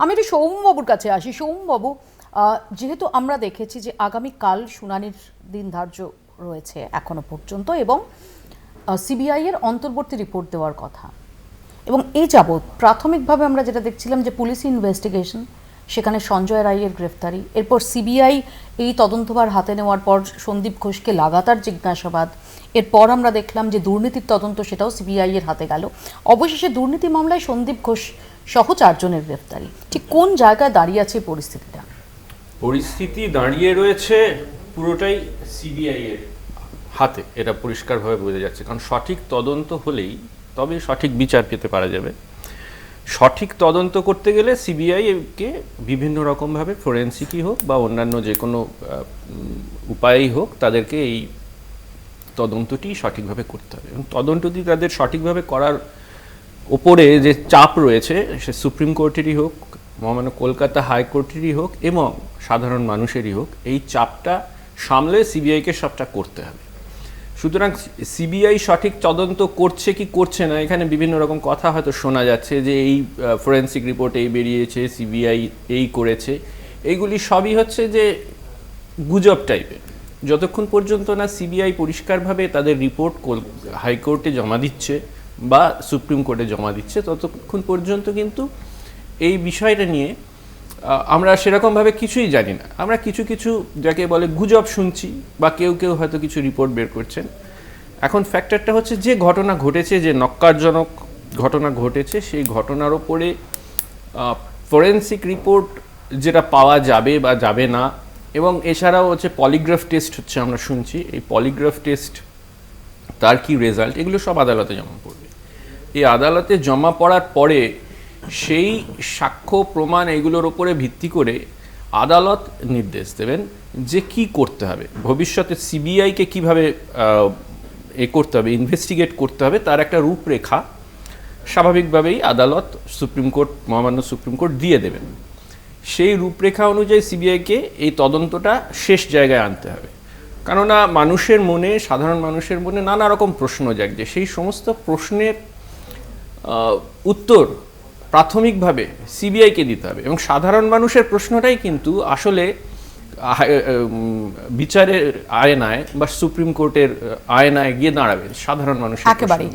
আমি একটু সৌম্যবাবুর কাছে আসি। সৌম্যবাবু, যেহেতু আমরা দেখেছি যে আগামীকাল শুনানির দিন ধার্য রয়েছে এখনো পর্যন্ত, এবং সিবিআই এর অন্তর্বর্তী রিপোর্ট দেওয়ার কথা, এবং এই যাবৎ প্রাথমিকভাবে আমরা যেটা দেখছিলাম যে পুলিশ ইনভেস্টিগেশন, সেখানে সঞ্জয় রায়ের গ্রেফতারি, এরপর সিবিআই এই তদন্তভার হাতে নেওয়ার পর সন্দীপ ঘোষকে লাগাতার জিজ্ঞাসাবাদ, এরপর আমরা দেখলাম যে দুর্নীতির তদন্ত, সেটাও সিবিআই এর হাতে গেল, অবশেষে দুর্নীতি মামলায় সন্দীপ ঘোষ সহ 4 জনের গ্রেফতারি। ঠিক কোন জায়গায় দাঁড়িয়ে আছে পরিস্থিতিটা? পরিস্থিতি দাঁড়িয়ে রয়েছে পুরোটাই সিবিআই এর হাতে, এটা পরিষ্কারভাবে বোঝা যাচ্ছে। কারণ সঠিক তদন্ত হলেই তবে সঠিক বিচার পেতে পারা যাবে। সঠিক তদন্ত করতে গেলে সিবিআইকে বিভিন্ন রকমভাবে, ফরেন্সিকই হোক বা অন্যান্য যে কোনো উপায়ই হোক, তাদেরকে এই তদন্তটি সঠিকভাবে করতে হবে। এবং তদন্তটি তাদের সঠিকভাবে করার ওপরে যে চাপ রয়েছে, সে সুপ্রিম কোর্টেরই হোক, মহামান্য কলকাতা হাইকোর্টেরই হোক এবং সাধারণ মানুষেরই হোক, এই চাপটা সামলে সিবিআইকে সবটা করতে হবে। সুতরাং সিবিআই সঠিক তদন্ত করছে কি করছে না, এখানে বিভিন্ন রকম কথা হয়তো শোনা যাচ্ছে যে এই ফরেন্সিক রিপোর্ট এই বেরিয়েছে, সিবিআই এই করেছে, এইগুলি সবই হচ্ছে যে গুজব টাইপের। যতক্ষণ পর্যন্ত না সিবিআই পরিষ্কারভাবে তাদের রিপোর্ট হাইকোর্টে জমা দিচ্ছে বা সুপ্রিম কোর্টে জমা দিচ্ছে, ততক্ষণ পর্যন্ত কিন্তু এই বিষয়টা নিয়ে আমরা সেরকমভাবে কিছুই জানি না। আমরা কিছু কিছু যাকে বলে গুজব শুনছি, বা কেউ কেউ হয়তো কিছু রিপোর্ট বের করছেন। এখন ফ্যাক্টরটা হচ্ছে যে ঘটনা ঘটেছে, যে নক্কারজনক ঘটনা ঘটেছে, সেই ঘটনার ওপরে ফরেন্সিক রিপোর্ট যেটা পাওয়া যাবে বা যাবে না, এবং এছাড়াও হচ্ছে পলিগ্রাফ টেস্ট হচ্ছে, আমরা শুনছি এই পলিগ্রাফ টেস্ট তার কি রেজাল্ট, এগুলো সব আদালতে জমা পড়বে। এই আদালতে জমা পড়ার পরে সেই সাক্ষ্য প্রমাণ এগুলোর উপরে ভিত্তি করে আদালত নির্দেশ দেবেন যে কি করতে হবে, ভবিষ্যতে সিবিআইকে কিভাবে করতে হবে, ইনভেস্টিগেট করতে হবে, তার একটা রূপরেখা স্বাভাবিকভাবেই আদালত সুপ্রিম কোর্ট, মহামান্য সুপ্রিম কোর্ট দিয়ে দেবেন। সেই রূপরেখা অনুযায়ী সিবিআইকে এই তদন্তটা শেষ জায়গায় আনতে হবে। কেননা মানুষের মনে, সাধারণ মানুষের মনে নানা রকম প্রশ্ন জাগছে, সেই সমস্ত প্রশ্নের উত্তর প্রাথমিকভাবে সিবিআইকে দিতে হবে। এবং সাধারণ মানুষের প্রশ্নটাই কিন্তু আসলে বিচারের আয়নায় বা সুপ্রিম কোর্টের আয়নায় গিয়ে দাঁড়াবে সাধারণ মানুষের। একেবারেই।